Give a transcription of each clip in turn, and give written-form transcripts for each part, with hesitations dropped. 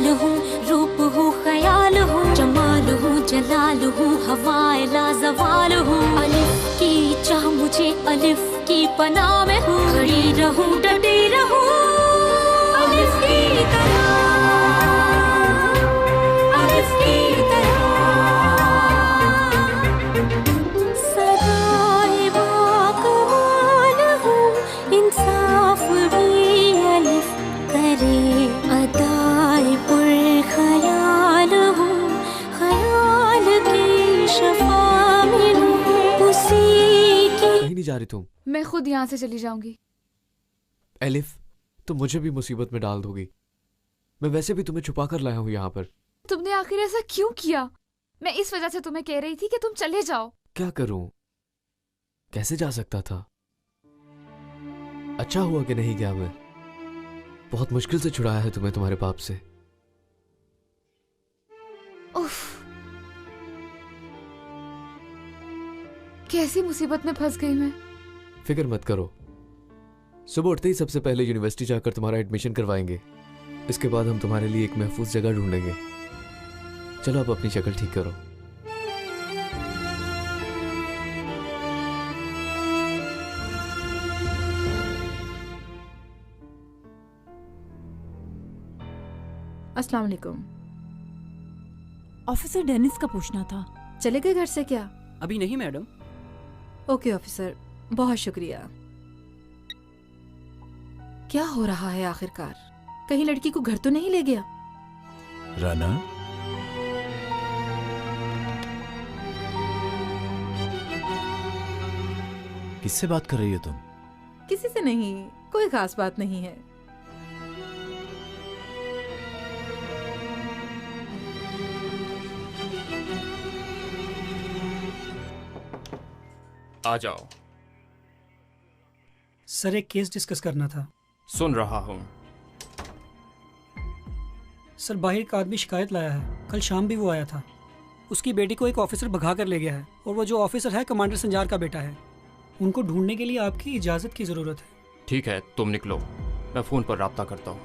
चाल हूँ, रूप हूँ, ख्याल हूँ, जमाल हूँ, जलाल हूँ, हवाए लाजवाल हूँ। अलिफ की चाह मुझे अलिफ की पनाह में हूँ, खड़ी रहूँ डटी रहूँ अलिफ की तरह, अलिफ की तरह। सदाए बाकमाल हूँ, इंसाफ भी अलिफ करे, अदाए पुर ख्याल हूँ, ख्याल की शफा में हूँ, उसी की। कहीं नहीं जा रही तुम? मैं खुद यहाँ से चली जाऊंगी। एलिफ, तुम मुझे भी मुसीबत में डाल दोगी। मैं वैसे भी तुम्हें छुपा कर लाया हूँ यहाँ पर। तुमने आखिर ऐसा क्यों किया? मैं इस वजह से तुम्हें कह रही थी कि तुम चले जाओ। क्या करूं? कैसे जा सकता था? अच्छा हुआ कि नहीं गया मैं। बहुत मुश्किल से छुड़ाया है तुम्हें तुम्हारे बाप से। उफ, कैसी मुसीबत में फंस गई मैं। फिक्र मत करो, सुबह उठते ही सबसे पहले यूनिवर्सिटी जाकर तुम्हारा एडमिशन करवाएंगे। इसके बाद हम तुम्हारे लिए एक महफूज जगह ढूंढेंगे। चलो अब अपनी शक्ल ठीक करो। अस्सलाम वालेकुम। ऑफिसर डेनिस का पूछना था, चले गए घर से क्या? अभी नहीं मैडम। ओके ऑफिसर, बहुत शुक्रिया। क्या हो रहा है आखिरकार? कहीं लड़की को घर तो नहीं ले गया? राना, किससे बात कर रही हो तुम? किसी से नहीं, कोई खास बात नहीं है। आ जाओ। सर, एक केस डिस्कस करना था। सुन रहा हूँ। सर, बाहर एक आदमी शिकायत लाया है। कल शाम भी वो आया था। उसकी बेटी को एक ऑफिसर भगा कर ले गया है और वो जो ऑफिसर है कमांडर संजार का बेटा है। उनको ढूंढने के लिए आपकी इजाज़त की ज़रूरत है। ठीक है, तुम निकलो, मैं फ़ोन पर राब्ता करता हूँ।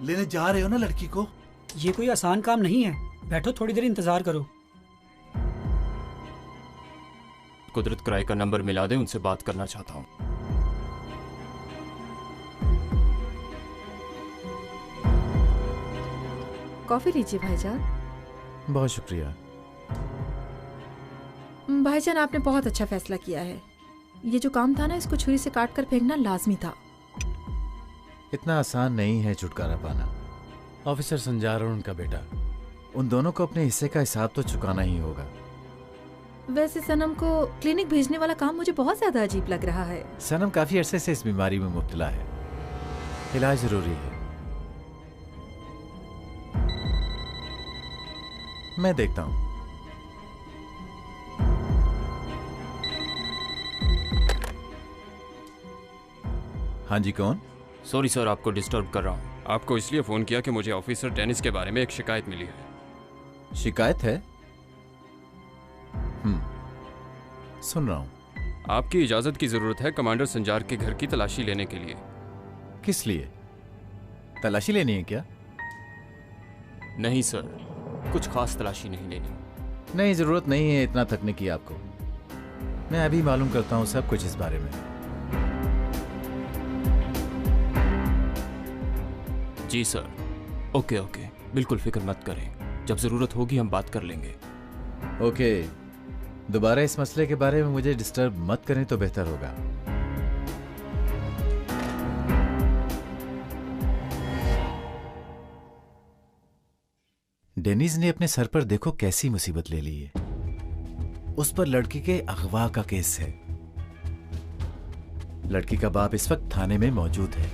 लेने जा रहे हो ना लड़की को? ये कोई आसान काम नहीं है। बैठो, थोड़ी देर इंतज़ार करो। कुदरत कराई का नंबर मिला दे, उनसे बात करना चाहता हूँ। कॉफी लीजिए भाईजान। बहुत शुक्रिया। भाईजान, आपने बहुत अच्छा फैसला किया है। ये जो काम था ना, इसको छुरी से काट कर फेंकना लाजमी था। इतना आसान नहीं है छुटकारा पाना। ऑफिसर संजार और उनका बेटा, उन दोनों को अपने हिस्से का हिसाब तो चुकाना ही होगा। वैसे सनम को क्लिनिक भेजने वाला काम मुझे बहुत ज्यादा अजीब लग रहा है। सनम काफी अरसे से इस बीमारी में मुब्तला है, इलाज जरूरी है। मैं देखता हूं। हाँ जी, कौन? सॉरी सर, आपको डिस्टर्ब कर रहा हूँ। आपको इसलिए फ़ोन किया कि मुझे ऑफिसर डेनिस के बारे में एक शिकायत मिली है। शिकायत है? सुन रहा हूं। आपकी इजाज़त की ज़रूरत है कमांडर संजार के घर की तलाशी लेने के लिए। किस लिए? तलाशी लेनी है क्या? नहीं सर, कुछ खास तलाशी नहीं लेनी। नहीं, जरूरत नहीं है इतना थकने की आपको। मैं अभी मालूम करता हूं सब कुछ इस बारे में। जी सर। ओके ओके, बिल्कुल फिक्र मत करें। जब ज़रूरत होगी हम बात कर लेंगे। ओके, दोबारा इस मसले के बारे में मुझे डिस्टर्ब मत करें तो बेहतर होगा। डेनिस ने अपने सर पर देखो कैसी मुसीबत ले ली है। उस पर लड़की के अगवा का केस है। लड़की का बाप इस वक्त थाने में मौजूद है।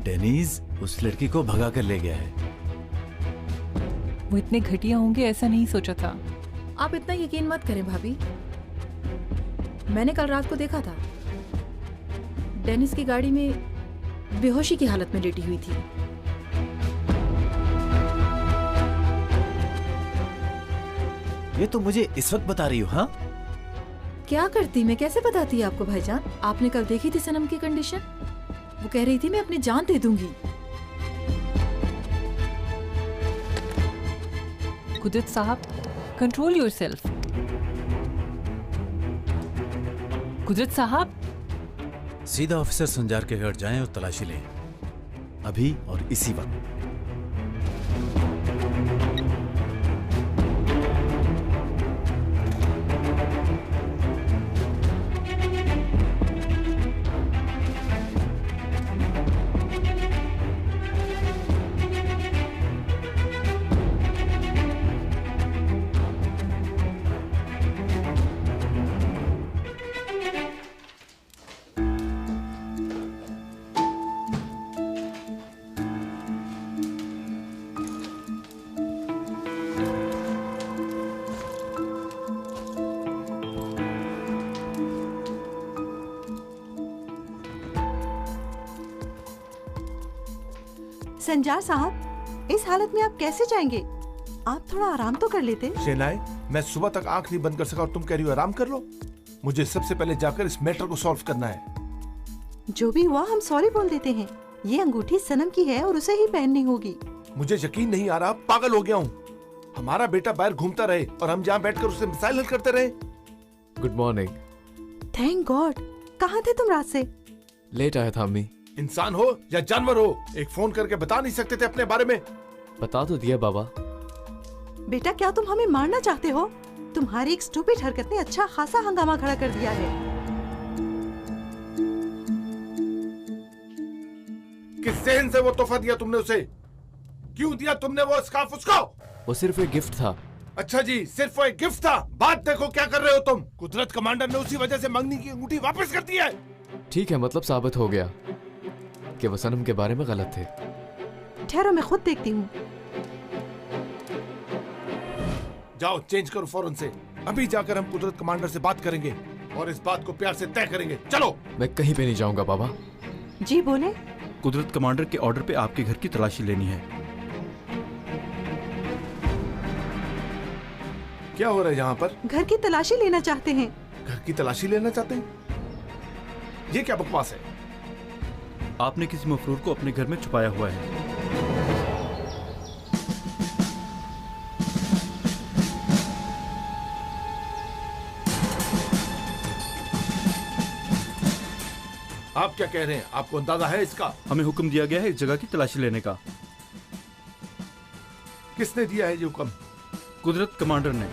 डेनिस उस लड़की को भगा कर ले गया है। वो इतने घटिया होंगे ऐसा नहीं सोचा था। आप इतना यकीन मत करें भाभी, मैंने कल रात को देखा था। डेनिस की गाड़ी में बेहोशी की हालत में लेटी हुई थी। ये तो मुझे इस वक्त बता रही हो? हाँ, क्या करती, मैं कैसे बताती आपको भाईजान? आपने कल देखी थी सनम की कंडीशन। वो कह रही थी मैं अपनी जान दे दूंगी। कुदरत साहब, कंट्रोल योरसेल्फ। कुदरत साहब, सीधा ऑफिसर संजार के घर जाएं और तलाशी लें, अभी और इसी वक्त। संजार साहब, इस हालत में आप कैसे जाएंगे? आप थोड़ा आराम तो कर लेते। शेनाई, मैं सुबह तक आंख नहीं बंद कर सका और तुम कह रही हो आराम कर लो। मुझे सबसे पहले जाकर इस मैटर को सॉल्व करना है। जो भी हुआ हम सॉरी बोल देते हैं। ये अंगूठी सनम की है और उसे ही पहननी होगी। मुझे यकीन नहीं आ रहा, पागल हो गया हूँ। हमारा बेटा बाहर घूमता रहे और हम यहाँ बैठकर उससे मिसाइल हल करते रहे। Good morning. Thank God. कहाँ थे तुम रात से? लेट आया था अम्मी। इंसान हो या जानवर हो, एक फोन करके बता नहीं सकते थे अपने बारे में? बता तो दिया बाबा। बेटा, क्या तुम हमें मारना चाहते हो? तुम्हारी एक स्टूपिड हरकत ने अच्छा खासा हंगामा खड़ा कर दिया है। किस सेहन से वो तोहफा दिया तुमने उसे? क्यों दिया तुमने वो स्कार्फ उसको? वो सिर्फ एक गिफ्ट था। अच्छा जी, सिर्फ वो एक गिफ्ट था। बात देखो क्या कर रहे हो तुम। कुदरत कमांडर ने उसी वजह से मंगनी की अंगूठी वापस कर दी है। ठीक है, मतलब साबित हो गया कि वो सनम के बारे में गलत थे। ठहरो, मैं खुद देखती हूँ। जाओ चेंज करो फौरन से। अभी जाकर हम कुदरत कमांडर से बात करेंगे और इस बात को प्यार से तय करेंगे। चलो। मैं कहीं पे नहीं जाऊंगा बाबा। जी बोले। कुदरत कमांडर के ऑर्डर पे आपके घर की तलाशी लेनी है। क्या हो रहा है यहाँ पर? घर की तलाशी लेना चाहते हैं। घर की तलाशी लेना चाहते हैं? ये क्या बकवास है? आपने किसी मफरूर को अपने घर में छुपाया हुआ है। आप क्या कह रहे हैं? आपको अंदाजा है इसका? हमें हुक्म दिया गया है इस जगह की तलाशी लेने का। किसने दिया है ये हुक्म? कुदरत कमांडर ने।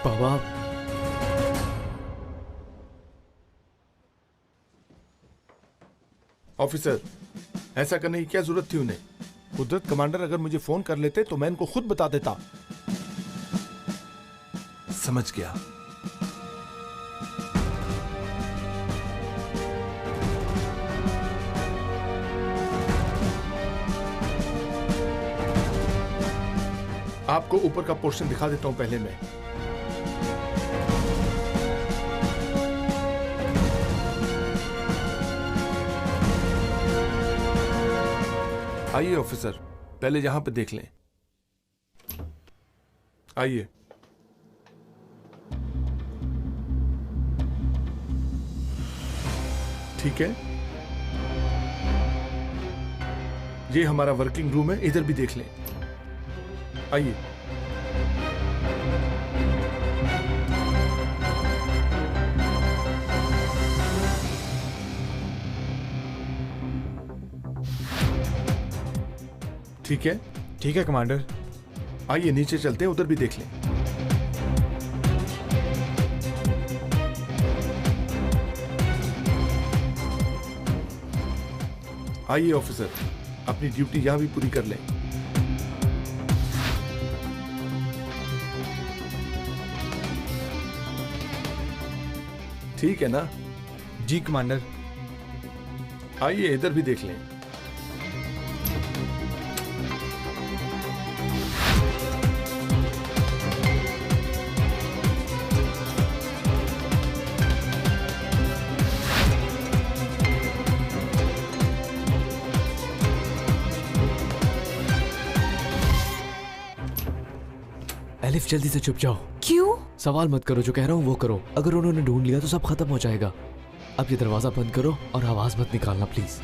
बाबा, ऑफिसर, ऐसा करने की क्या जरूरत थी उन्हें? कुदरत कमांडर अगर मुझे फोन कर लेते तो मैं इनको खुद बता देता। समझ गया। आपको ऊपर का पोर्शन दिखा देता हूं पहले मैं। आइए ऑफिसर, पहले यहां पे देख लें। आइए। ठीक है, ये हमारा वर्किंग रूम है, इधर भी देख लें। आइए। ठीक है? ठीक है कमांडर। आइए नीचे चलते हैं, उधर भी देख लें। आइए ऑफिसर, अपनी ड्यूटी यहां भी पूरी कर लें। ठीक है ना? जी कमांडर। आइए इधर भी देख लें। अलिफ जल्दी से चुप जाओ। क्यों? सवाल मत करो, जो कह रहा हूँ वो करो। अगर उन्होंने ढूंढ लिया तो सब खत्म हो जाएगा। अब ये दरवाजा बंद करो और आवाज मत निकालना प्लीज।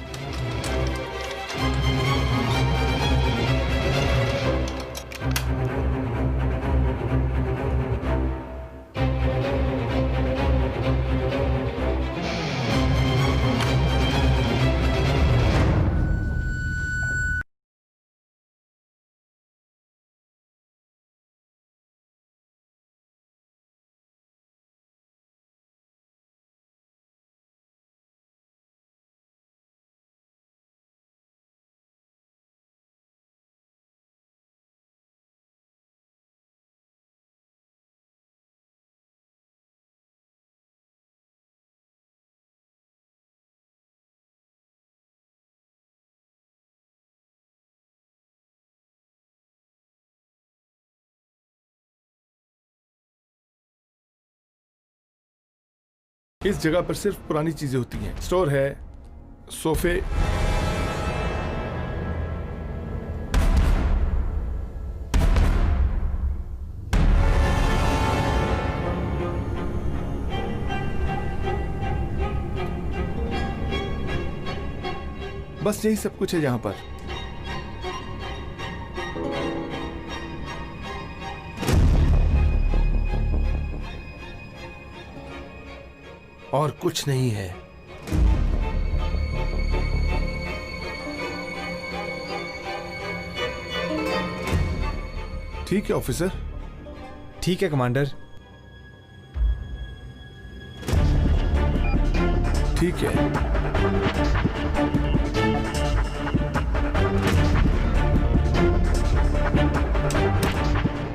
इस जगह पर सिर्फ पुरानी चीजें होती हैं। स्टोर है, सोफे, बस यही सब कुछ है यहाँ पर। और कुछ नहीं है। ठीक है ऑफिसर। ठीक है कमांडर। ठीक है।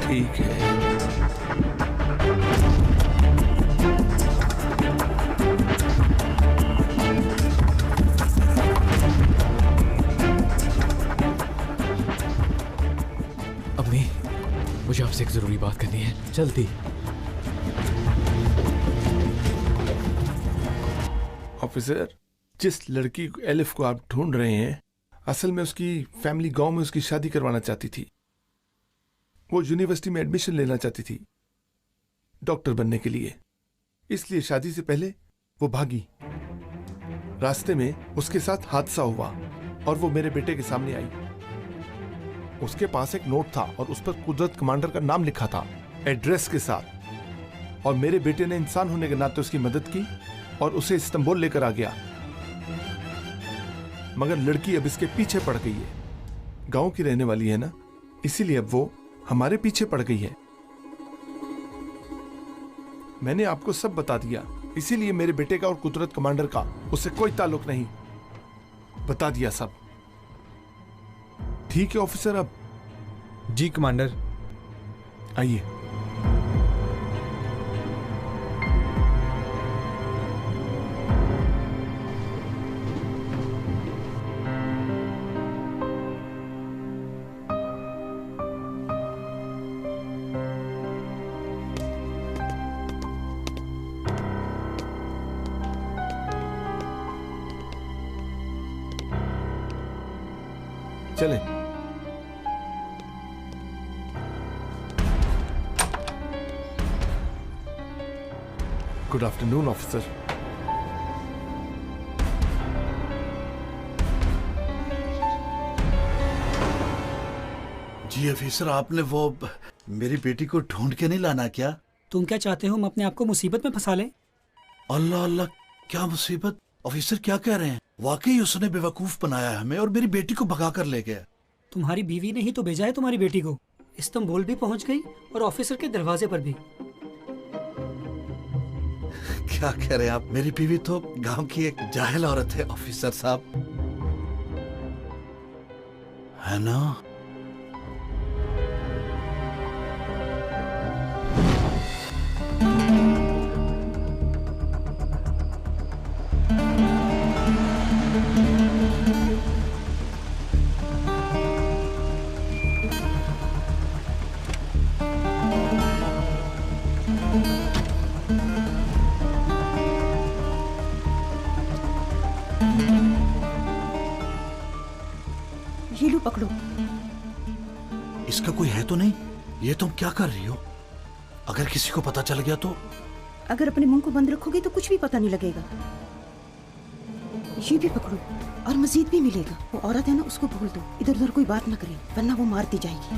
ठीक है। मुझे आपसे एक जरूरी बात करनी है, जल्दी। ऑफिसर, जिस लड़की एलिफ को आप ढूंढ रहे हैं, असल में उसकी फैमिली गांव में उसकी शादी करवाना चाहती थी। वो यूनिवर्सिटी में एडमिशन लेना चाहती थी डॉक्टर बनने के लिए। इसलिए शादी से पहले वो भागी। रास्ते में उसके साथ हादसा हुआ और वो मेरे बेटे के सामने आई। उसके पास एक नोट था और उस पर कुदरत कमांडर का नाम लिखा था, एड्रेस के साथ। और मेरे बेटे ने इंसान होने के नाते उसकी मदद की और उसे इस्तांबुल लेकर आ गया। मगर लड़की अब इसके पीछे पड़ गई है। गांव की रहने वाली है ना, इसीलिए अब वो हमारे पीछे पड़ गई है। मैंने आपको सब बता दिया, इसीलिए मेरे बेटे का और कुदरत कमांडर का उससे कोई ताल्लुक नहीं। बता दिया सब। ठीक है ऑफिसर। अब जी कमांडर। आइए। चलें। Good afternoon officer. जी ऑफिसर, आपने वो मेरी बेटी को ढूंढ के नहीं लाना क्या? तुम क्या चाहते हो, हम अपने आप को मुसीबत में फंसा लें? अल्लाह अल्लाह, क्या मुसीबत? ऑफिसर क्या कह रहे हैं? वाकई उसने बेवकूफ बनाया है हमें और मेरी बेटी को भगा कर ले गया। तुम्हारी बीवी ने ही तो भेजा है तुम्हारी बेटी को। इस्तांबुल भी पहुंच गई और ऑफिसर के दरवाजे पर भी। क्या कह रहे हैं आप? मेरी बीवी तो गांव की एक जाहिल औरत है ऑफिसर साहब, है ना? ये लो पकड़ो। इसका कोई है तो नहीं? ये तुम क्या कर रही हो? अगर किसी को पता चल गया तो? अगर अपने मुंह को बंद रखोगे तो कुछ भी पता नहीं लगेगा। ये भी पकड़ो और मजीद भी मिलेगा। वो औरत है ना, उसको बोल दो इधर उधर कोई बात ना करे, वरना वो मार दी जाएगी।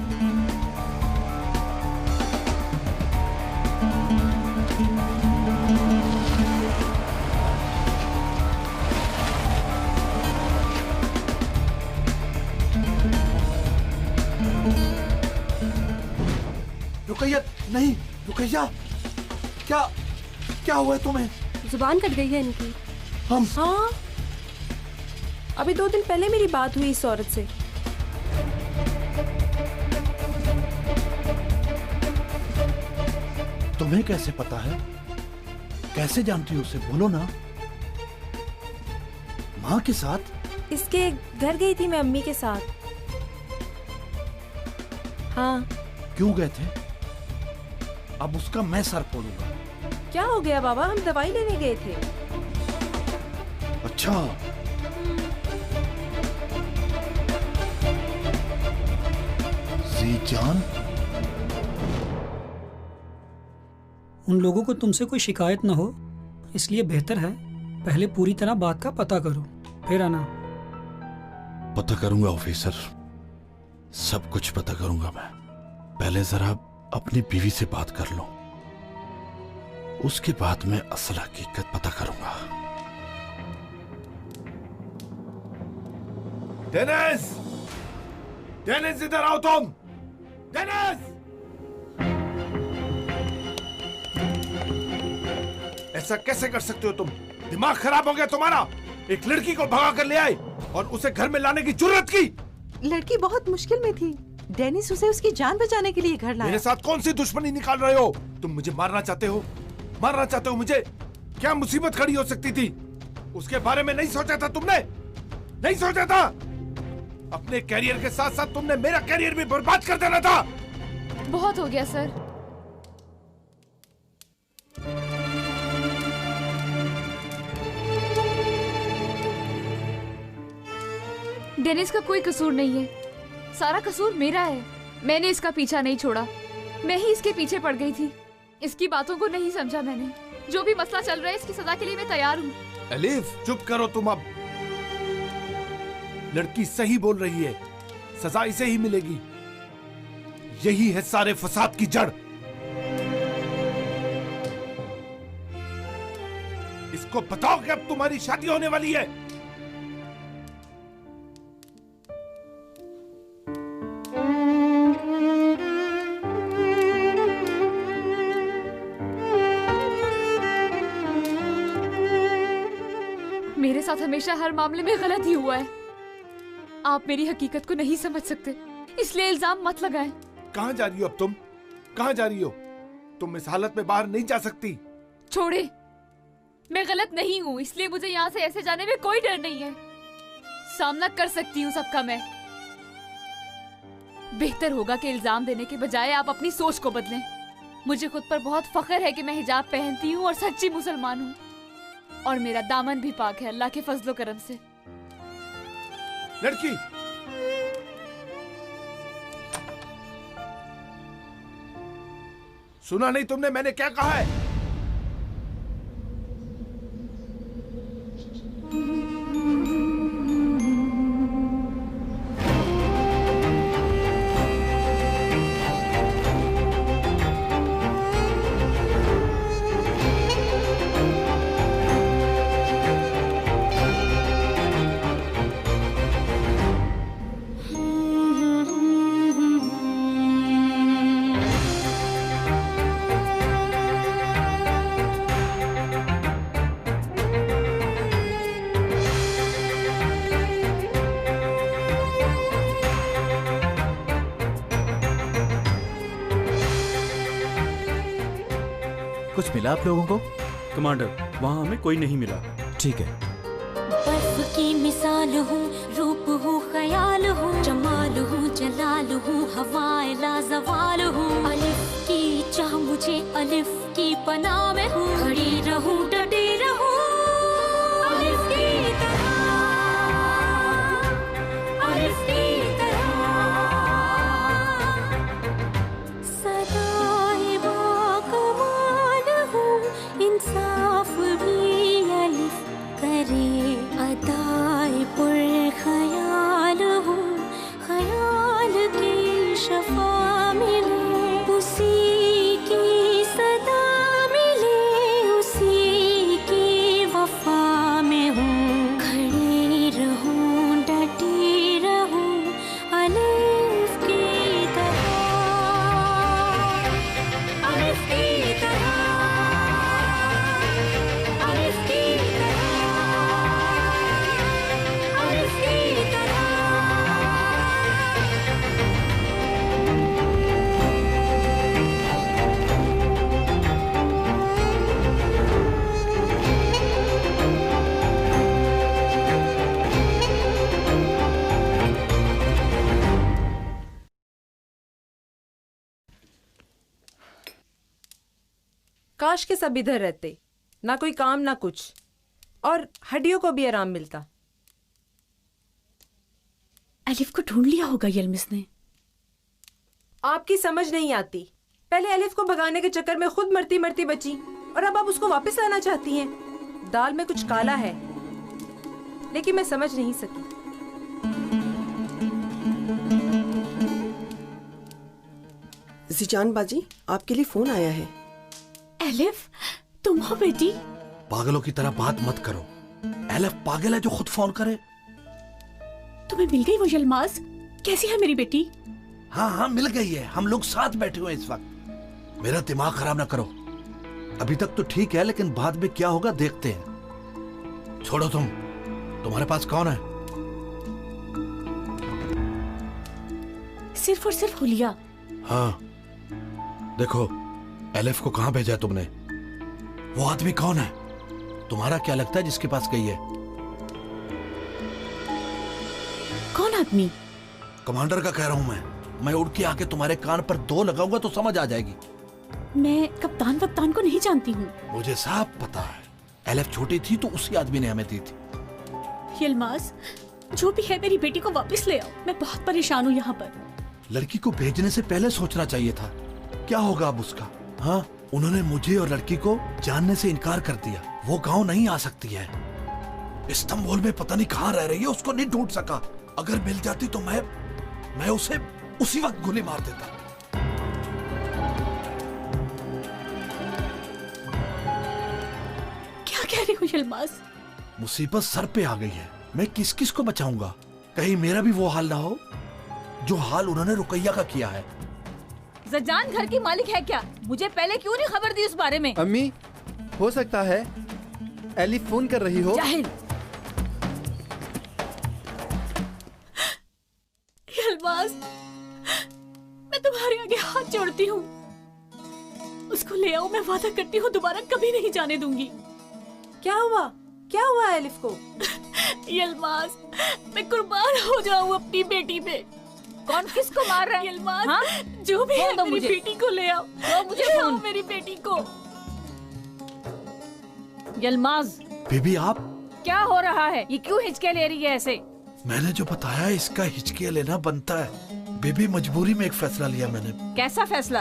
रुकैया, नहीं रुकैया, क्या क्या हुआ है तुम्हें? जुबान कट गई है इनकी। हम? हाँ, अभी 2 दिन पहले मेरी बात हुई इस औरत से। तुम्हें कैसे पता है? कैसे जानती हो उसे? बोलो ना। माँ के साथ? इसके घर गई थी मैं अम्मी के साथ। हाँ। क्यों गए थे? अब उसका मैं सर फोड़ूंगा। क्या हो गया बाबा? हम दवाई लेने गए थे। अच्छा। जीजान, उन लोगों को तुमसे कोई शिकायत ना हो, इसलिए बेहतर है पहले पूरी तरह बात का पता करो, फिर आना। पता करूंगा ऑफिसर, सब कुछ पता करूंगा मैं। पहले जरा अपनी बीवी से बात कर लो, उसके बाद मैं असल हकीकत पता करूंगा। डेनिस! डेनिस, इधर आओ तुम! डेनिस! ऐसा कैसे कर सकते हो तुम? दिमाग खराब हो गया तुम्हारा? एक लड़की को भगा कर ले आए और उसे घर में लाने की जुर्रत की। लड़की बहुत मुश्किल में थी, डेनिस उसे उसकी जान बचाने के लिए घर लाया। मेरे साथ कौन सी दुश्मनी निकाल रहे हो? तुम मुझे मारना चाहते हो? मारना चाहते हो मुझे? क्या मुसीबत खड़ी हो सकती थी? उसके बारे में नहीं सोचा था तुमने? नहीं सोचा था? अपने कैरियर के साथ साथ तुमने मेरा कैरियर भी बर्बाद कर देना था। बहुत हो गया सर। डेनिस का कोई कसूर नहीं है, सारा कसूर मेरा है। मैंने इसका पीछा नहीं छोड़ा, मैं ही इसके पीछे पड़ गई थी। इसकी बातों को नहीं समझा मैंने। जो भी मसला चल रहा है, इसकी सजा के लिए मैं तैयार हूँ। अलीफ, चुप करो तुम अब। लड़की सही बोल रही है, सजा इसे ही मिलेगी। यही है सारे फसाद की जड़। इसको बताओ कि अब तुम्हारी शादी होने वाली है। मेरे साथ हमेशा हर मामले में गलत ही हुआ है। आप मेरी हकीकत को नहीं समझ सकते, इसलिए इल्जाम मत लगाएं। कहां जा रही हो अब तुम? कहां जा रही हो? तुम इस हालत में बाहर नहीं जा सकती। छोड़े, मैं गलत नहीं हूँ, इसलिए मुझे यहाँ से ऐसे जाने में कोई डर नहीं है। सामना कर सकती हूँ सबका मैं। बेहतर होगा कि इल्जाम देने के बजाय आप अपनी सोच को बदलें। मुझे खुद पर बहुत फख्र है कि मैं हिजाब पहनती हूँ और सच्ची मुसलमान हूँ, और मेरा दामन भी पाक है अल्लाह के फजलो करम से। लड़की, सुना नहीं तुमने मैंने क्या कहा है? कुछ मिला आप लोगों को? कमांडर, वहाँ हमें कोई नहीं मिला। ठीक है। बर्फ की मिसाल हूँ, रूप हूँ, ख्याल हूँ, जमाल हूँ, जलाल हूँ, हवाए लाजवाल हूँ। अलिफ की चाह मुझे अलिफ की पनाह में हूँ, खड़ी रहूँ डटी रहूँ अलिफ की तरह, अलिफ की तरह। सदाए बाग काश के सब इधर रहते, ना कोई काम ना कुछ, और हड्डियों को भी आराम मिलता। अलिफ को ढूंढ लिया होगा यलमिस ने। आपकी समझ नहीं आती, पहले अलिफ को भगाने के चक्कर में खुद मरती मरती बची, और अब आप उसको वापस लाना चाहती हैं। दाल में कुछ काला है, लेकिन मैं समझ नहीं सकी। जीजान बाजी, आपके लिए फोन आया है। अलिफ, तुम हो बेटी? पागलों की तरह बात मत करो। एलिफ पागल है जो खुद फोन करे? तुम्हें मिल गई वो यलमाज? कैसी है मेरी बेटी? हाँ हाँ मिल गई है, हम लोग साथ बैठे हुए इस वक्त। मेरा दिमाग खराब ना करो। अभी तक तो ठीक है, लेकिन बाद में क्या होगा देखते हैं। छोड़ो तुम्हारे पास कौन है? सिर्फ और सिर्फ हुलिया। हाँ देखो, एलिफ को कहां भेजा है तुमने? वो आदमी कौन है? तुम्हारा क्या लगता है जिसके पास गई है? कौन आदमी? कमांडर का कह रहा हूं मैं उड़ के आके तुम्हारे कान पर 2 लगाऊंगा तो समझ आ जाएगी। मैं कप्तान वप्तान को नहीं जानती हूँ। मुझे सब पता है। एलिफ छोटी थी तो उसी आदमी ने हमें दी थी। यलमाज, जो भी है मेरी बेटी को वापस ले आओ। मैं बहुत परेशान हूँ यहाँ पर। लड़की को भेजने से पहले सोचना चाहिए था। क्या होगा अब उसका? हाँ, उन्होंने मुझे और लड़की को जानने से इनकार कर दिया। वो गांव नहीं आ सकती है। इस्तांबुल में पता नहीं कहाँ रह रही है, उसको नहीं ढूंढ सका। अगर मिल जाती तो मैं उसे उसी वक्त गोली मार देता। क्या कह रही हो यलमाज? मुसीबत सर पे आ गई है। मैं किस किस को बचाऊंगा? कहीं मेरा भी वो हाल ना हो जो हाल उन्होंने रुकैया का किया है। जजान घर की मालिक है क्या? मुझे पहले क्यों नहीं खबर दी उस बारे में? अम्मी, हो सकता है एलिफ फोन कर रही हो। जाहिल। यलमाज, मैं तुम्हारे आगे हाथ जोड़ती हूँ। उसको ले आओ, मैं वादा करती हूँ दोबारा कभी नहीं जाने दूंगी। क्या हुआ? क्या हुआ एलिफ को? यलमाज, मैं कुर्बान हो जाऊँ अपनी बेटी पे। कौन किसको मार रहा है? यलमाज, हाँ? जो भी है मेरी मुझे बेटी को ले आओ। मुझे ले आओ फोन। मेरी बेटी को। यलमाज, बेबी आप क्या हो रहा है? ये क्यों हिचके ले रही है ऐसे? मैंने जो बताया इसका हिचके लेना बनता है। बेबी मजबूरी में एक फैसला लिया मैंने। कैसा फैसला?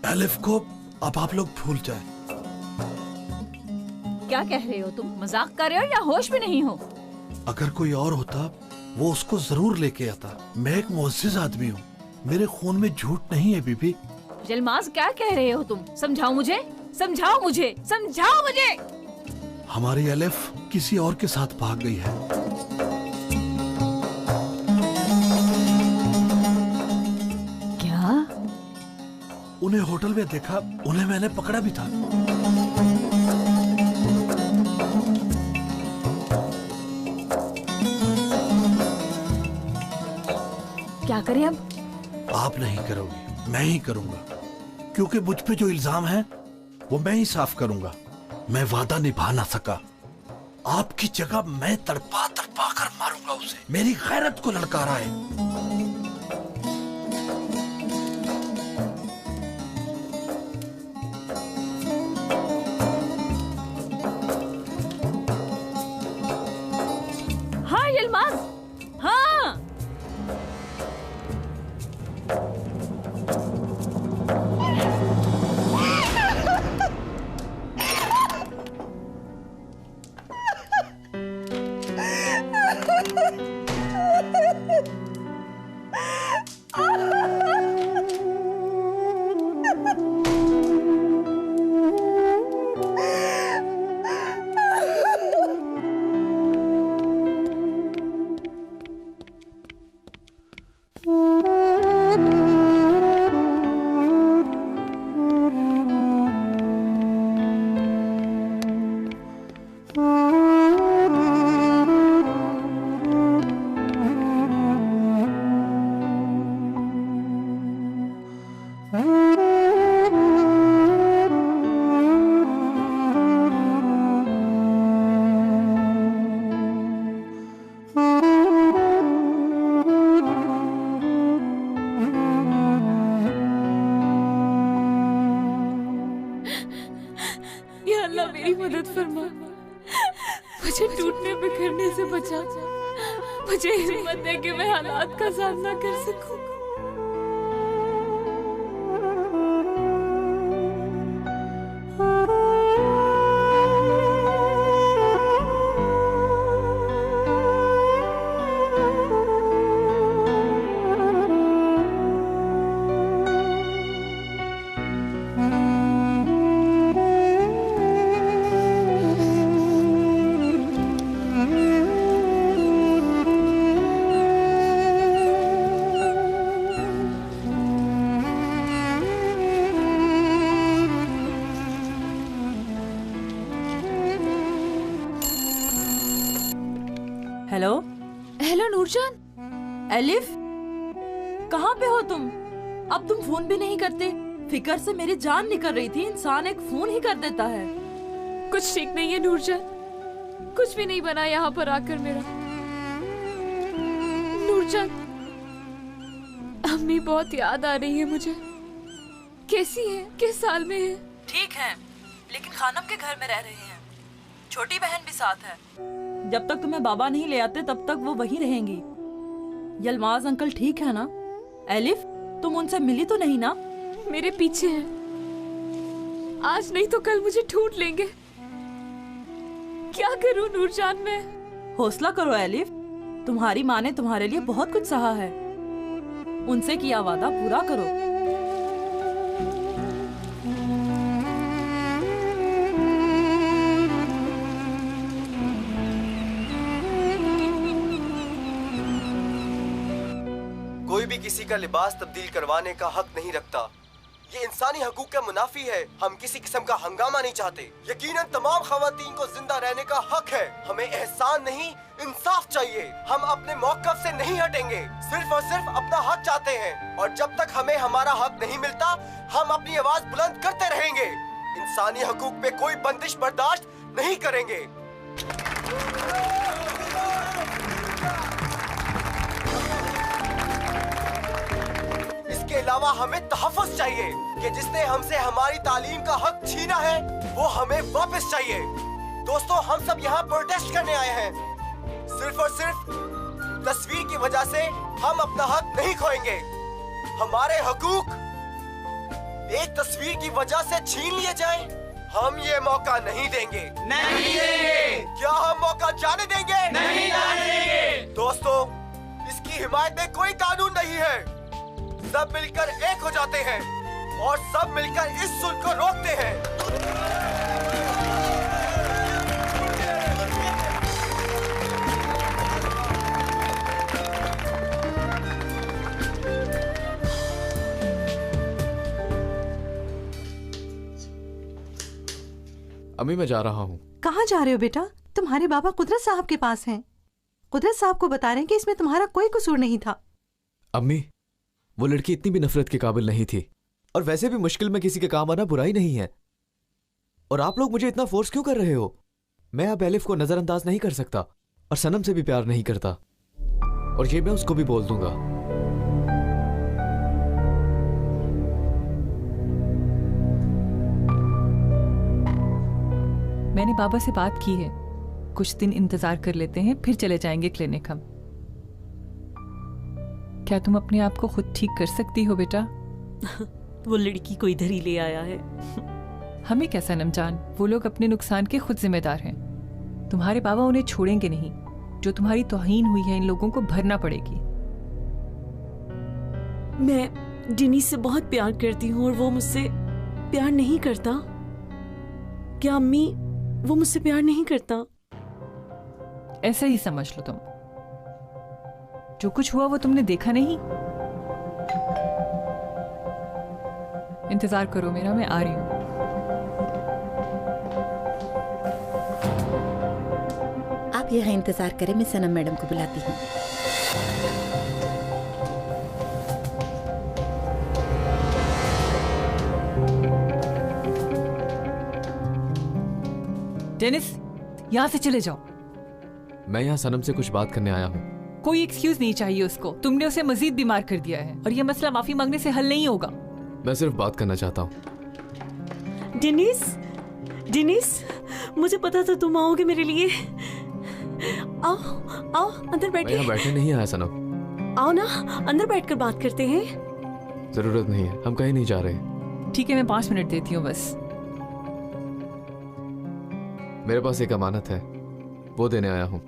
एलिफ को अब आप लोग भूल जाए। क्या कह रहे हो तुम? मजाक कर रहे हो या होश में नहीं हो? अगर कोई और होता वो उसको जरूर लेके आता। मैं एक मुअज़्ज़िज़ आदमी हूँ, मेरे खून में झूठ नहीं है बीबी। यलमाज, क्या कह रहे हो तुम? समझाओ मुझे, समझाओ मुझे, समझाओ मुझे। हमारी एलिफ किसी और के साथ भाग गई है। क्या? उन्हें होटल में देखा, उन्हें मैंने पकड़ा भी था। क्या करें अब? आप नहीं करोगे, मैं ही करूंगा, क्योंकि मुझ पे जो इल्जाम है वो मैं ही साफ करूंगा। मैं वादा निभा ना सका। आपकी जगह मैं तड़पा तड़पा कर मारूंगा उसे। मेरी गैरत को ललकारा है। हाँ यलमाज, हाँ। मेरी मदद फरमा, मुझे टूटने बिखरने से बचा, मुझे हिम्मत दे कि मैं हालात का सामना कर सकूं। Hello hello Nur Jahan. एलिफ, कहाँ पे हो तुम? अब तुम फोन भी नहीं करते। फिकर से मेरी जान निकल रही थी। इंसान एक फोन ही कर देता है। कुछ ठीक नहीं है नूरजान, कुछ भी नहीं बना यहाँ पर आकर मेरा। नूरजान, अम्मी बहुत याद आ रही है मुझे। कैसी है, किस हाल में है? ठीक है, लेकिन खानम के घर में रह रहे हैं। छोटी बहन भी साथ है। जब तक तुम्हें बाबा नहीं ले आते तब तक वो वहीं रहेंगी। यलमाज अंकल ठीक है ना? एलिफ, तुम उनसे मिली तो नहीं ना? मेरे पीछे है, आज नहीं तो कल मुझे ढूंढ लेंगे। क्या करूं नूरजान मैं? हौसला करो एलिफ, तुम्हारी माँ ने तुम्हारे लिए बहुत कुछ सहा है। उनसे किया वादा पूरा करो। कोई भी किसी का लिबास तब्दील करवाने का हक नहीं रखता। ये इंसानी हकूक का मुनाफी है। हम किसी किस्म का हंगामा नहीं चाहते। यकीनन तमाम खवातीन को जिंदा रहने का हक है। हमें एहसान नहीं, इंसाफ चाहिए। हम अपने मौक़िफ़ से नहीं हटेंगे, सिर्फ और सिर्फ अपना हक चाहते हैं। और जब तक हमें हमारा हक नहीं मिलता, हम अपनी आवाज बुलंद करते रहेंगे। इंसानी हकूक पे कोई बंदिश बर्दाश्त नहीं करेंगे। इसके अलावा हमें तहफ़्फ़ुज़ चाहिए कि जिसने हमसे हमारी तालीम का हक छीना है वो हमें वापस चाहिए। दोस्तों, हम सब यहाँ प्रोटेस्ट करने आए हैं। सिर्फ और सिर्फ तस्वीर की वजह से हम अपना हक नहीं खोएंगे। हमारे हकूक एक तस्वीर की वजह से छीन लिए जाएं, हम ये मौका नहीं देंगे। नहीं देंगे। क्या हम मौका जाने देंगे? नहीं जाने देंगे। दोस्तों, इसकी हिमायत में कोई कानून नहीं है। सब मिलकर एक हो जाते हैं और सब मिलकर इस जुल्म को रोकते हैं। अम्मी, मैं जा रहा हूँ। कहाँ जा रहे हो बेटा? तुम्हारे बाबा कुदरत साहब के पास हैं। कुदरत साहब को बता रहे हैं कि इसमें तुम्हारा कोई कसूर नहीं था। अम्मी, वो लड़की इतनी भी नफरत के काबिल नहीं थी। और वैसे भी मुश्किल में किसी के काम आना बुराई नहीं है। और आप लोग मुझे इतना फोर्स क्यों कर रहे हो? मैं अब एलिफ को नजरअंदाज नहीं कर सकता और सनम से भी प्यार नहीं करता। और ये मैं उसको भी बोल दूंगा। मैंने बाबा से बात की है, कुछ दिन इंतजार कर लेते हैं, फिर चले जाएंगे क्लिनिक हम। क्या तुम अपने आप को खुद ठीक कर सकती हो बेटा? वो लड़की को इधर ही ले आया है। हमें क्या सनम जान, वो लोग अपने नुकसान के खुद जिम्मेदार हैं। तुम्हारे बाबा उन्हें छोड़ेंगे नहीं। जो तुम्हारी तौहीन हुई है इन लोगों को भरना पड़ेगी। मैं डेनिस से बहुत प्यार करती हूँ और वो मुझसे प्यार नहीं करता। क्या अम्मी, वो मुझसे प्यार नहीं करता? ऐसा ही समझ लो तुम। जो कुछ हुआ वो तुमने देखा नहीं। इंतजार करो मेरा, मैं आ रही हूं। आप यहाँ इंतजार करें, मैं सनम मैडम को बुलाती हूँ। डेनिस, यहाँ से चले जाओ। मैं यहाँ सनम से कुछ बात करने आया हूँ। कोई एक्सक्यूज नहीं चाहिए उसको। तुमने उसे मजीद बीमार कर दिया है और ये मसला माफी मांगने से हल नहीं होगा। मैं सिर्फ बात करना चाहता हूँ। डेनिस, मुझे पता था तुम आओगे मेरे लिए। आओ आओ अंदर मैं यहाँ बैठे। बैठने नहीं आया सनम। आओ ना, अंदर बैठकर बात करते हैं। जरूरत नहीं है, हम कहीं नहीं जा रहे। ठीक है, मैं 5 मिनट देती हूँ बस। मेरे पास एक अमानत है, वो देने आया हूँ।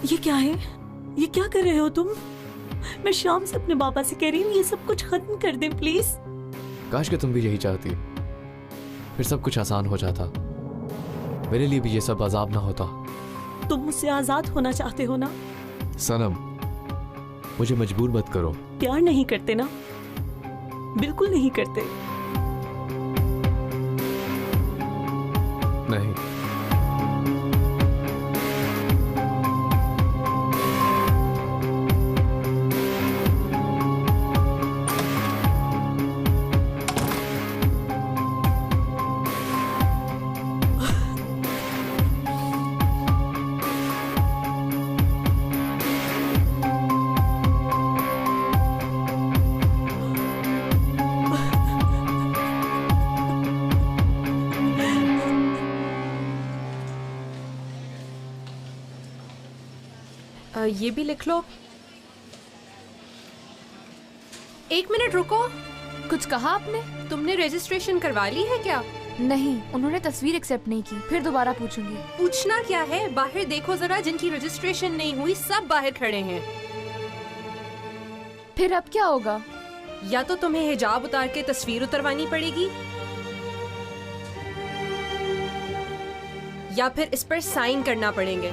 ये क्या है? ये क्या कर रहे हो तुम? मैं शाम से अपने पापा से कह रही हूँ ये सब कुछ खत्म कर दें प्लीज। काश कि तुम भी यही चाहती, फिर सब कुछ आसान हो जाता। मेरे लिए भी ये सब अजाब ना होता। तुम मुझसे आजाद होना चाहते हो ना? सनम, मुझे मजबूर मत करो। प्यार नहीं करते ना? बिल्कुल नहीं करते। नहीं। ये भी लिख लो। 1 मिनट रुको। कुछ कहा आपने? तुमने रजिस्ट्रेशन करवा ली है क्या? नहीं, उन्होंने तस्वीर एक्सेप्ट नहीं की। फिर दोबारा पूछूंगी। पूछना क्या है, बाहर देखो जरा, जिनकी रजिस्ट्रेशन नहीं हुई सब बाहर खड़े हैं। फिर अब क्या होगा? या तो तुम्हें हिजाब उतार के तस्वीर उतरवानी पड़ेगी, या फिर इस पर साइन करना पड़ेंगे।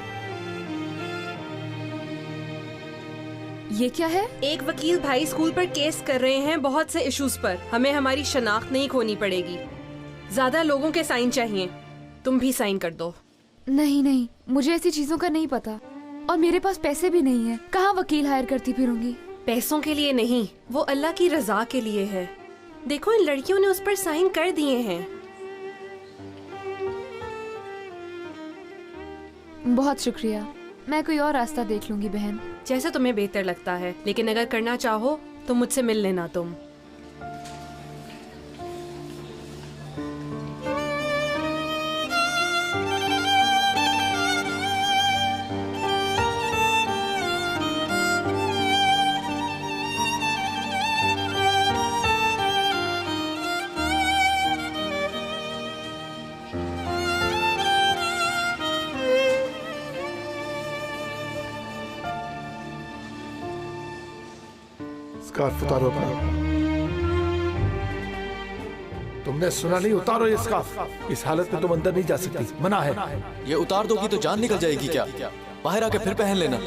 ये क्या है? एक वकील भाई स्कूल पर केस कर रहे हैं बहुत से इश्यूज पर। हमें हमारी शनाख्त नहीं खोनी पड़ेगी। ज्यादा लोगों के साइन चाहिए, तुम भी साइन कर दो। नहीं नहीं, मुझे ऐसी चीजों का नहीं पता, और मेरे पास पैसे भी नहीं है। कहाँ वकील हायर करती फिरूंगी? पैसों के लिए नहीं, वो अल्लाह की रजा के लिए है। देखो इन लड़कियों ने उस पर साइन कर दिए हैं। बहुत शुक्रिया, मैं कोई और रास्ता देख लूंगी बहन। जैसा तुम्हें बेहतर लगता है, लेकिन अगर करना चाहो तो मुझसे मिल लेना तुम। स्कार्फ उतारो अपना। तुमने सुना नहीं? उतारो ये स्कार्फ। इस हालत में तुम अंदर नहीं जा सकती, मना है। ये उतार दोगी तो जान निकल जाएगी क्या? बाहर आके फिर पहन लेना।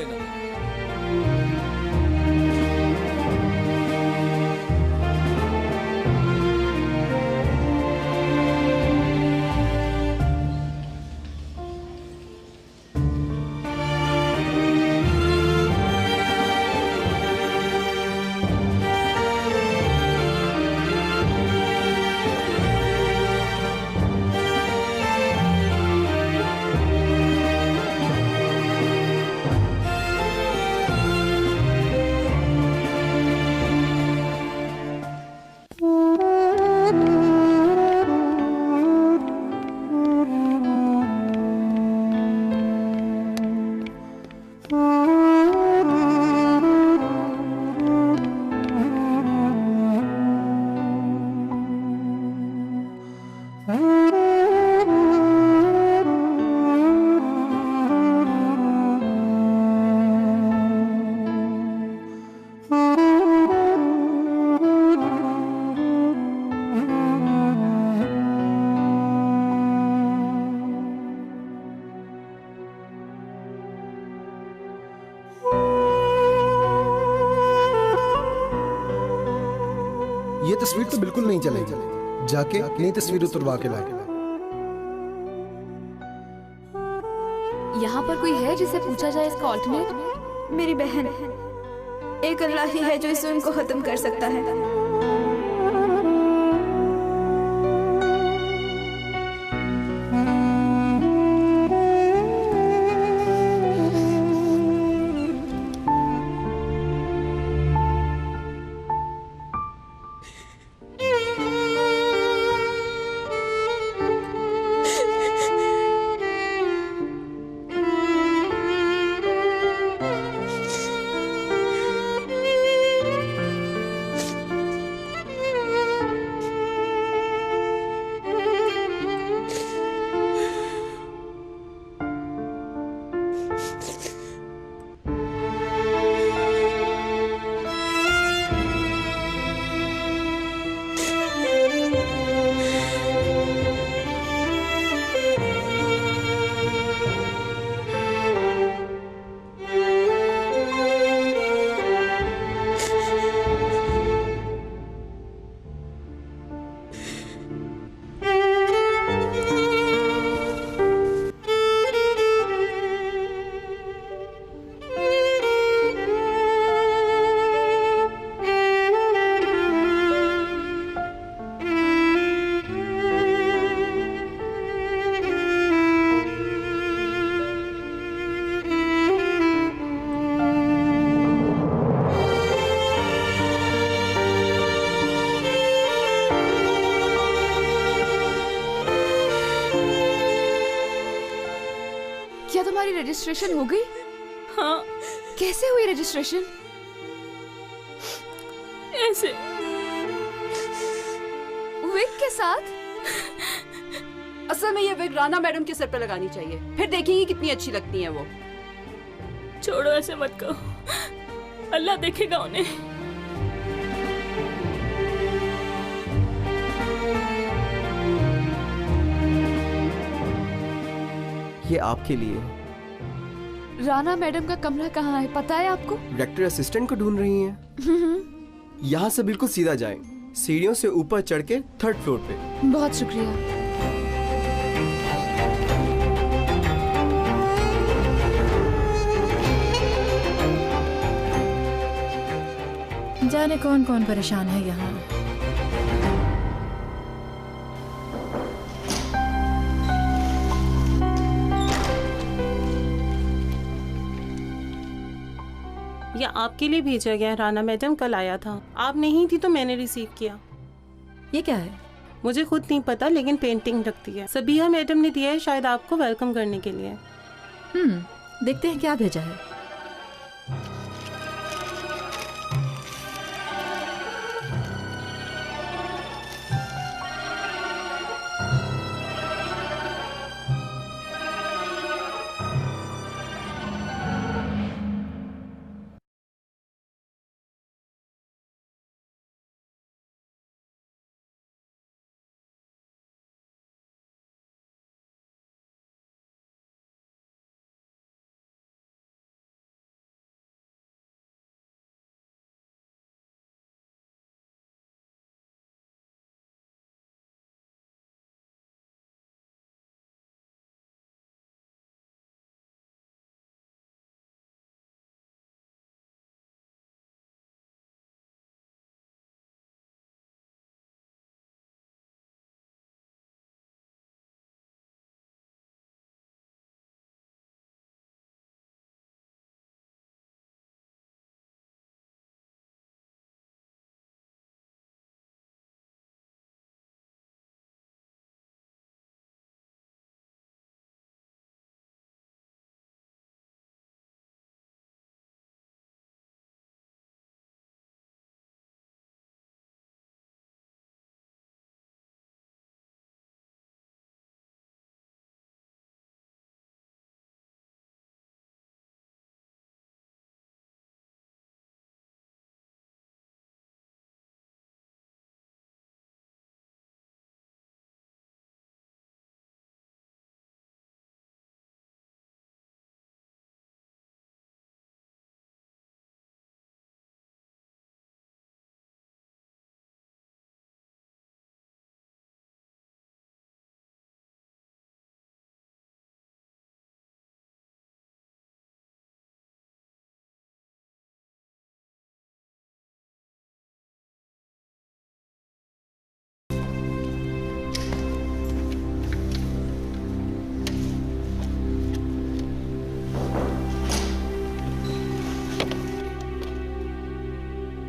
ये तस्वीर तो बिल्कुल नहीं चलेगी, जाके नई तस्वीर उतरवा के लाए। यहाँ पर कोई है जिसे पूछा जाए इसका ऑल्टरनेट? मेरी बहन, एक अल्लाह ही है जो इस जुल्म को खत्म कर सकता है। तुम्हारी रजिस्ट्रेशन हो गई? हाँ। कैसे हुई रजिस्ट्रेशन? ऐसे विग के साथ? असल में ये विग राना मैडम के सर पे लगानी चाहिए, फिर देखेंगी कितनी अच्छी लगती हैं वो। छोड़ो, ऐसे मत कहो, अल्लाह देखेगा उन्हें। ये आपके लिए। राना मैडम का कमरा कहाँ है, पता है आपको? डायरेक्टर असिस्टेंट को ढूंढ रही हैं? यहाँ से बिल्कुल सीधा जाएं, सीढ़ियों से ऊपर चढ़ के 3rd फ्लोर पे। बहुत शुक्रिया। जाने कौन कौन परेशान है यहाँ। यह आपके लिए भेजा गया है। राना मैडम कल आया था, आप नहीं थी तो मैंने रिसीव किया। ये क्या है? मुझे खुद नहीं पता, लेकिन पेंटिंग लगती है। सबिहा मैडम ने दिया है, शायद आपको वेलकम करने के लिए। देखते हैं क्या भेजा है।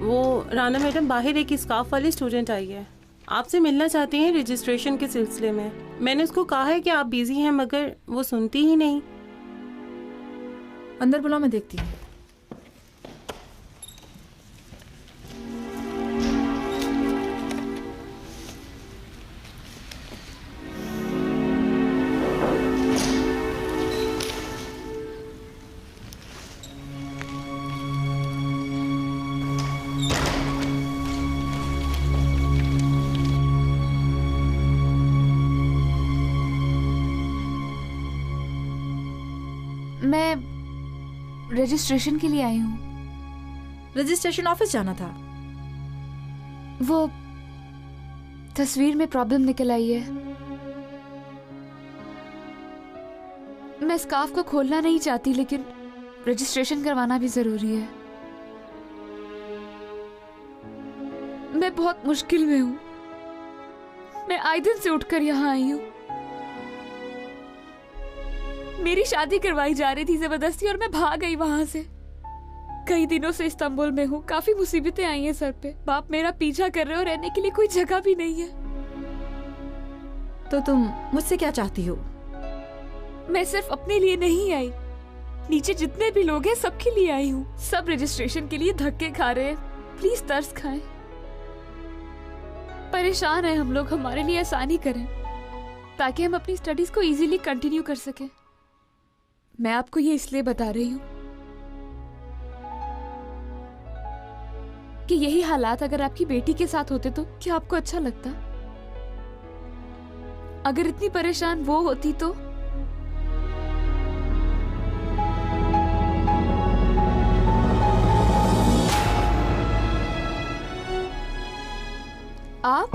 वो राना मैडम बाहर एक स्कार्फ वाली स्टूडेंट आई है, आपसे मिलना चाहती हैं रजिस्ट्रेशन के सिलसिले में। मैंने उसको कहा है कि आप बिजी हैं, मगर वो सुनती ही नहीं। अंदर बुलाओ, मैं देखती हूँ। मैं रजिस्ट्रेशन के लिए आई हूँ। रजिस्ट्रेशन ऑफिस जाना था। वो तस्वीर में प्रॉब्लम निकल आई है। मैं स्कार्फ को खोलना नहीं चाहती, लेकिन रजिस्ट्रेशन करवाना भी जरूरी है। मैं बहुत मुश्किल में हूँ। मैं आए दिन से उठकर यहाँ आई हूँ। मेरी शादी करवाई जा रही थी जबरदस्ती और मैं भाग गई वहां से। कई दिनों से इस्तांबुल में हूँ, काफी मुसीबतें आई हैं सर पे। बाप मेरा पीछा कर रहे हो, रहने के लिए कोई जगह भी नहीं है। तो तुम मुझसे क्या चाहती हो? मैं सिर्फ अपने लिए नहीं आई, नीचे जितने भी लोग हैं सबके लिए आई हूँ। सब रजिस्ट्रेशन के लिए धक्के खा रहे हैं, प्लीज तरस खाएं। परेशान है हम लोग, हमारे लिए आसानी करें ताकि हम अपनी स्टडीज को इजीली कंटिन्यू कर सकें। मैं आपको ये इसलिए बता रही हूँ कि यही हालात अगर आपकी बेटी के साथ होते तो क्या आपको अच्छा लगता? अगर इतनी परेशान वो होती तो? आप?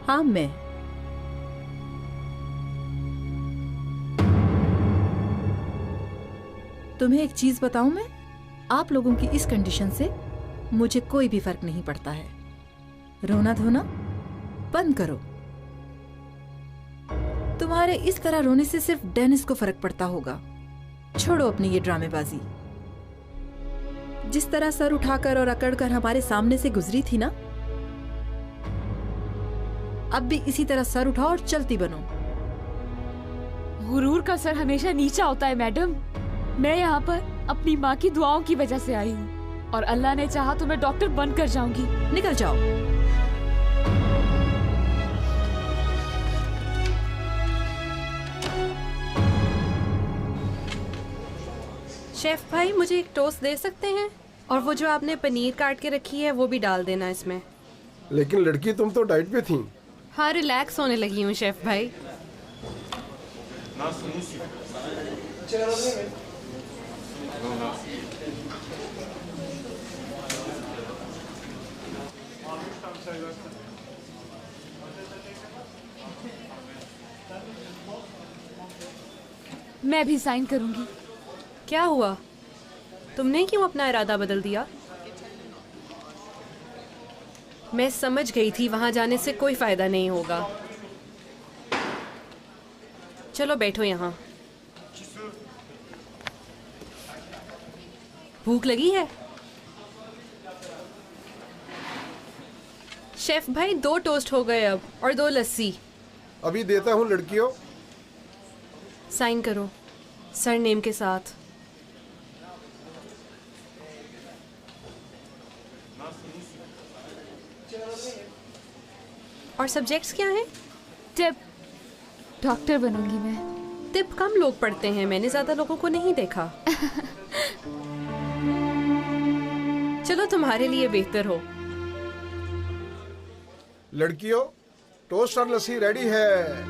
हाँ, मैं। तुम्हें एक चीज बताऊं मैं? आप लोगों की इस कंडीशन से मुझे कोई भी फर्क नहीं पड़ता है। रोना धोना बंद करो। तुम्हारे इस तरह रोने से सिर्फ डेनिस को फर्क पड़ता होगा। छोड़ो अपनी ये ड्रामेबाजी। जिस तरह सर उठाकर और अकड़कर हमारे सामने से गुजरी थी ना, अब भी इसी तरह सर उठाओ और चलती बनो। गुरूर का सर हमेशा नीचा होता है मैडम। मैं यहाँ पर अपनी माँ की दुआओं की वजह से आई हूँ और अल्लाह ने चाहा तो मैं डॉक्टर बनकर जाऊंगी। निकल जाओ। शेफ भाई, मुझे एक टोस्ट दे सकते हैं? और वो जो आपने पनीर काट के रखी है वो भी डाल देना इसमें। लेकिन लड़की, तुम तो डाइट पे थी। हाँ, रिलैक्स होने लगी हूँ शेफ भाई। मैं भी साइन करूंगी। क्या हुआ? तुमने क्यों अपना इरादा बदल दिया? मैं समझ गई थी वहां जाने से कोई फायदा नहीं होगा। चलो बैठो यहाँ। भूख लगी है? शेफ भाई, 2 टोस्ट हो गए अब, और 2 लस्सी। अभी देता हूँ लड़कियों। साइन करो सरनेम के साथ। और सब्जेक्ट्स क्या हैं? टिप। डॉक्टर बनूंगी मैं। टिप कम लोग पढ़ते हैं, मैंने ज्यादा लोगों को नहीं देखा। चलो तुम्हारे लिए बेहतर हो। लड़कियों, टोस्ट और लस्सी रेडी है।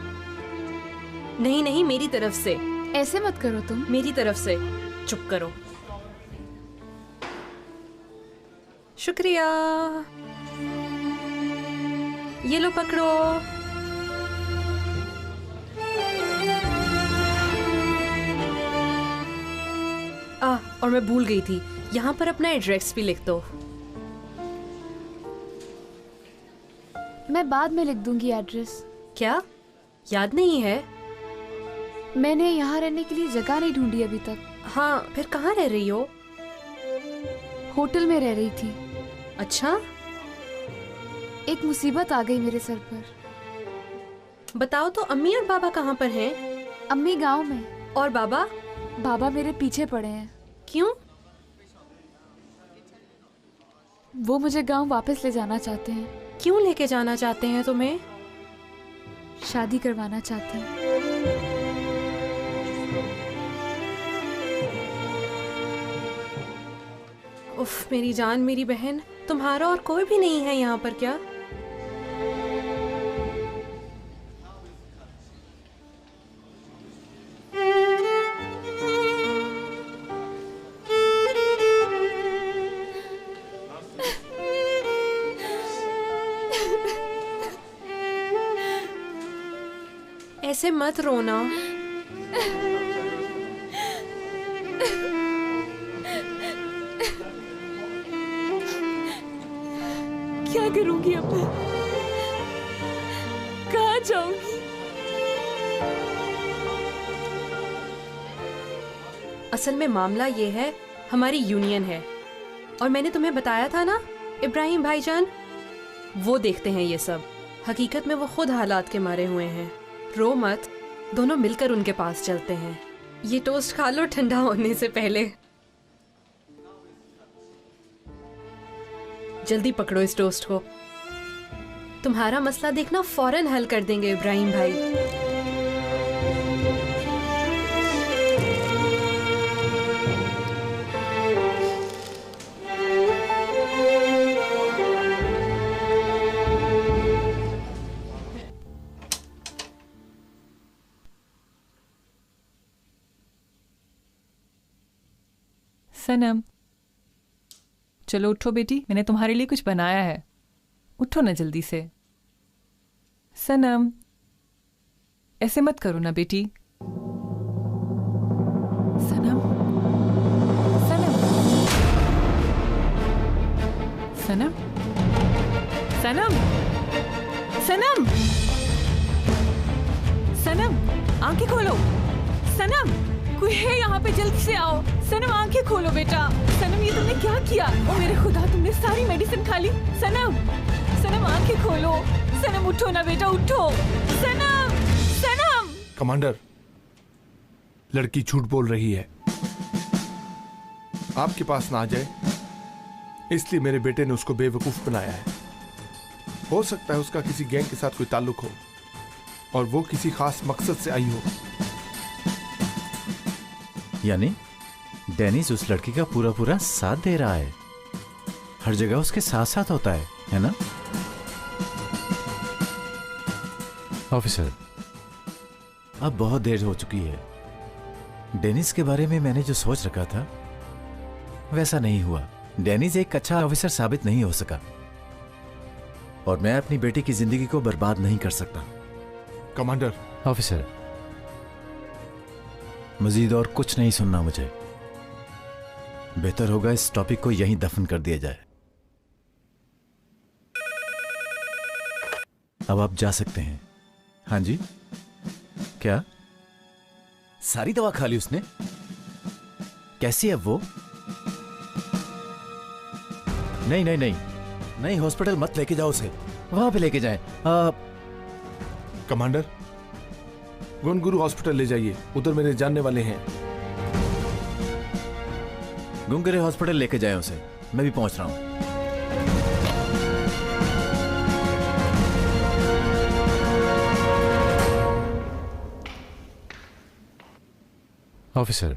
नहीं नहीं, मेरी तरफ से। ऐसे मत करो तुम। मेरी तरफ से। चुप करो। शुक्रिया। ये लो पकड़ो। और मैं भूल गई थी, यहाँ पर अपना एड्रेस भी लिख दो। मैं बाद में लिख दूंगी एड्रेस। क्या याद नहीं है? मैंने यहाँ रहने के लिए जगह नहीं ढूंढी अभी तक। हाँ, फिर कहाँ रह रही हो? होटल में रह रही थी। अच्छा? एक मुसीबत आ गई मेरे सर पर। बताओ तो, अम्मी और बाबा कहाँ पर हैं? अम्मी गांव में। और बाबा? बाबा मेरे पीछे पड़े हैं। क्यों? वो मुझे गांव वापस ले जाना चाहते हैं। क्यों लेके जाना चाहते हैं तुम्हें? शादी करवाना चाहते हैं। उफ, मेरी जान, मेरी बहन, तुम्हारा और कोई भी नहीं है यहाँ पर क्या? ऐसे मत रोना। क्या करूंगी अब मैं? कहाँ जाऊंगी? असल में मामला ये है, हमारी यूनियन है और मैंने तुम्हें बताया था ना, इब्राहिम भाईजान वो देखते हैं ये सब। हकीकत में वो खुद हालात के मारे हुए हैं। रो मत, दोनों मिलकर उनके पास चलते हैं। ये टोस्ट खा लो ठंडा होने से पहले। जल्दी पकड़ो इस टोस्ट को। तुम्हारा मसला देखना फौरन हल कर देंगे इब्राहिम भाई। सनम, चलो उठो बेटी, मैंने तुम्हारे लिए कुछ बनाया है। उठो ना जल्दी से। सनम, ऐसे मत करो ना बेटी। सनम, सनम, सनम, सनम, सनम, सनम, आंखें खोलो। सनम, कोई है यहाँ पे, जल्दी से आओ। सनम, आंखें खोलो बेटा। सनम, ये तुमने क्या किया? ओ मेरे खुदा, तुमने सारी मेडिसिन खा ली। सनम, सनम, आंखें खोलो। सनम, उठो ना बेटा, उठो। सनम, सनम। कमांडर, लड़की झूठ बोल रही है। आपके पास ना आ जाए इसलिए मेरे बेटे ने उसको बेवकूफ बनाया है। हो सकता है उसका किसी गैंग के साथ कोई ताल्लुक हो और वो किसी खास मकसद से आई हो। यानी डेनिस उस लड़की का पूरा पूरा साथ दे रहा है, हर जगह उसके साथ साथ होता है ना? ऑफिसर, अब बहुत देर हो चुकी है। डेनिस के बारे में मैंने जो सोच रखा था वैसा नहीं हुआ। डेनिस एक अच्छा ऑफिसर साबित नहीं हो सका और मैं अपनी बेटी की जिंदगी को बर्बाद नहीं कर सकता। कमांडर। ऑफिसर, मजीद और कुछ नहीं सुनना मुझे। बेहतर होगा इस टॉपिक को यहीं दफन कर दिया जाए। अब आप जा सकते हैं। हाँ जी, क्या सारी दवा खा ली उसने? कैसी है वो? नहीं नहीं नहीं नहीं, हॉस्पिटल मत लेके जाओ उसे, वहां पे लेके जाएं। कमांडर, गुनगुरु हॉस्पिटल ले जाइए, उधर मेरे जानने वाले हैं। गुनगुरु हॉस्पिटल लेके जाए उसे, मैं भी पहुंच रहा हूं। ऑफिसर,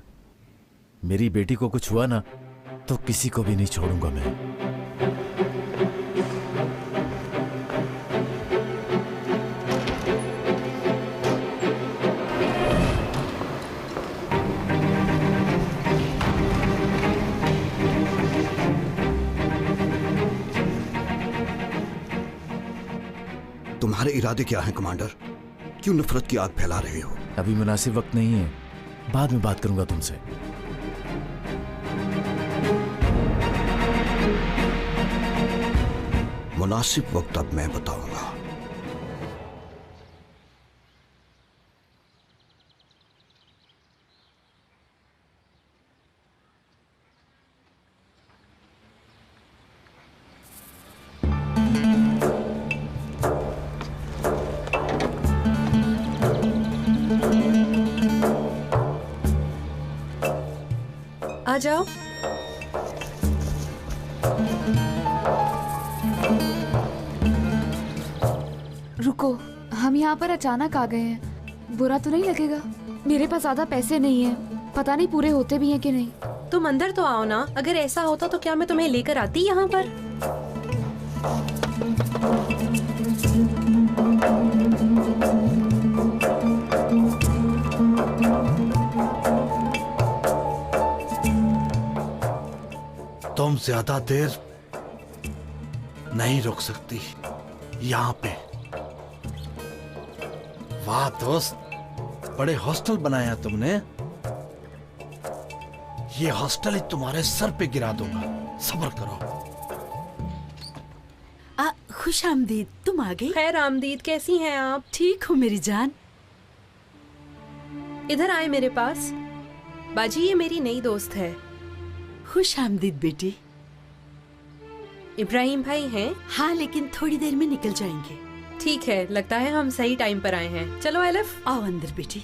मेरी बेटी को कुछ हुआ ना तो किसी को भी नहीं छोड़ूंगा मैं। तुम्हारे इरादे क्या हैं कमांडर? क्यों नफरत की आग फैला रहे हो? अभी मुनासिब वक्त नहीं है, बाद में बात करूंगा तुमसे। मुनासिब वक्त अब मैं बताऊंगा। आ जाओ। रुको, हम यहाँ पर अचानक आ गए हैं, बुरा तो नहीं लगेगा? मेरे पास ज्यादा पैसे नहीं हैं, पता नहीं पूरे होते भी हैं कि नहीं। तुम अंदर तो आओ ना। अगर ऐसा होता तो क्या मैं तुम्हें लेकर आती यहाँ पर? तुम ज्यादा देर नहीं रुक सकती यहाँ पे। वाह दोस्त, बड़े हॉस्टल बनाया तुमने। ये हॉस्टल ही तुम्हारे सर पे गिरा दूंगा, सब्र करो। खुश आमदीद, तुम आ गई? खैर आमदीद, कैसी हैं आप? ठीक हूँ मेरी जान। इधर आए मेरे पास। बाजी, ये मेरी नई दोस्त है। खुश आमदीद बेटी। इब्राहिम भाई हैं? हाँ, लेकिन थोड़ी देर में निकल जाएंगे। ठीक है, लगता है हम सही टाइम पर आए हैं। चलो एलिफ, आओ अंदर बेटी।